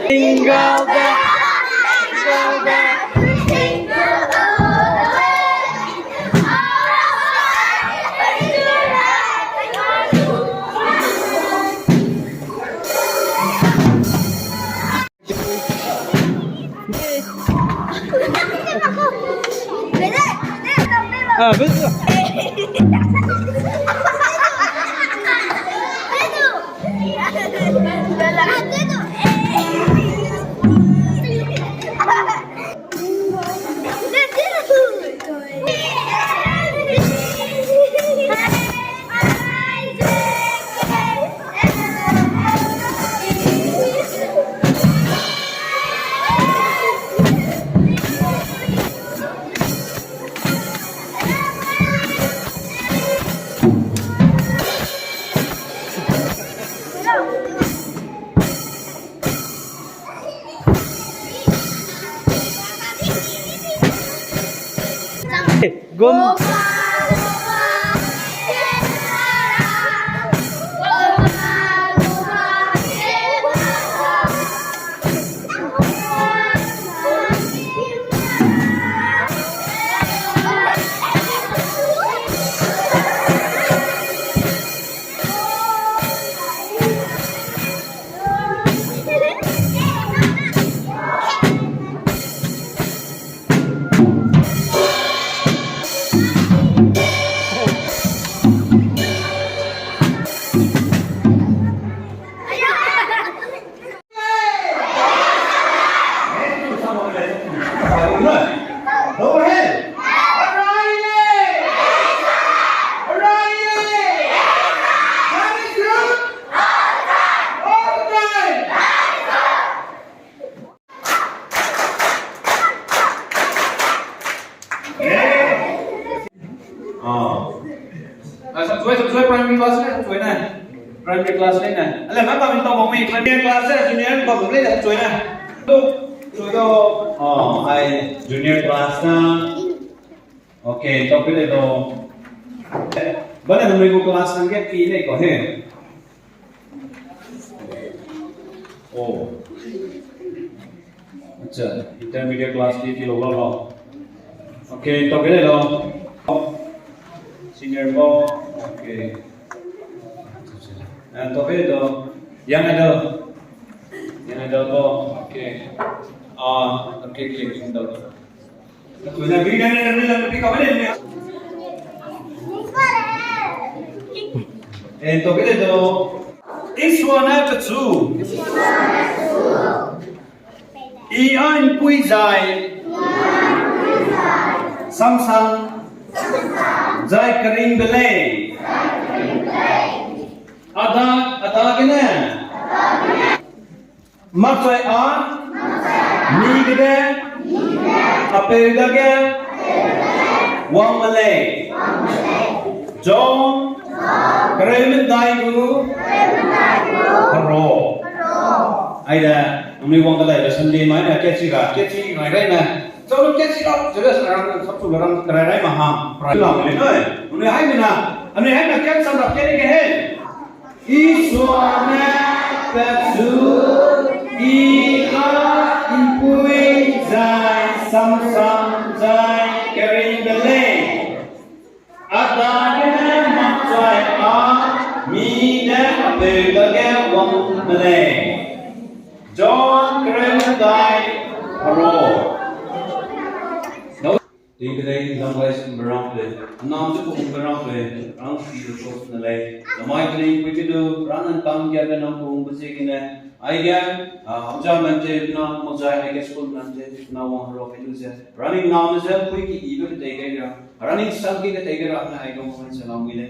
Jingle bell, jingle bell, jingle all the way. Ah, betul. Gom. Chuối primary class này, chuối này, primary class này này. Là mấy bạn mình tao bóng mình primary class này, junior bóng mình lên chuối này. Đúng, chuối đó. Ai junior class na. Okay, tao biết rồi đó. Bây giờ mình có class năng cái này có hết. Oh. अच्छा, intermediate class की लोग लो. Okay, tao biết rồi đó. Senior mo, okay. Tao biết rồi. Young adult mo, okay. Okay, clicking daw. Tụi này biết đây là biết có cái này. Tao biết rồi. This one after two. Ian quy dài. Sam sam. Zai kering belai. Ada cái nè. Mắt phải á. Ni cái đây. Apel lagi. Wang Malay. John. Keren daigu. Haro. Aida. Kami wang Malay. Dasar dia mana? Kecil ngai nè. Sau lúc chết đó, chúng ta sẽ làm sắp chụp làm cái này mà ham, làm cái này, anh ấy hay mình chết xong đọc chết đi cái hết. Iswana petsu, ina impui zai sam zai carrying the leg. Adanya maksai a mi dan apel lagi wang Malay. John Kremdai Haro. Đi cái đây làm cái gì mà rong về, nam chứ cũng không rong về, rong thì được tốt là lấy. Làm ai cái này bây giờ rong ăn cam kia bên nam cũng bây giờ cái này, ai kia, học trò mình chơi nam một giờ ai cái school mình chơi, nam hoàng rồi cái thứ gì, running nam giờ quay cái gì đó để cái đó, running sang cái để cái đó là ai cũng phải làm cái này.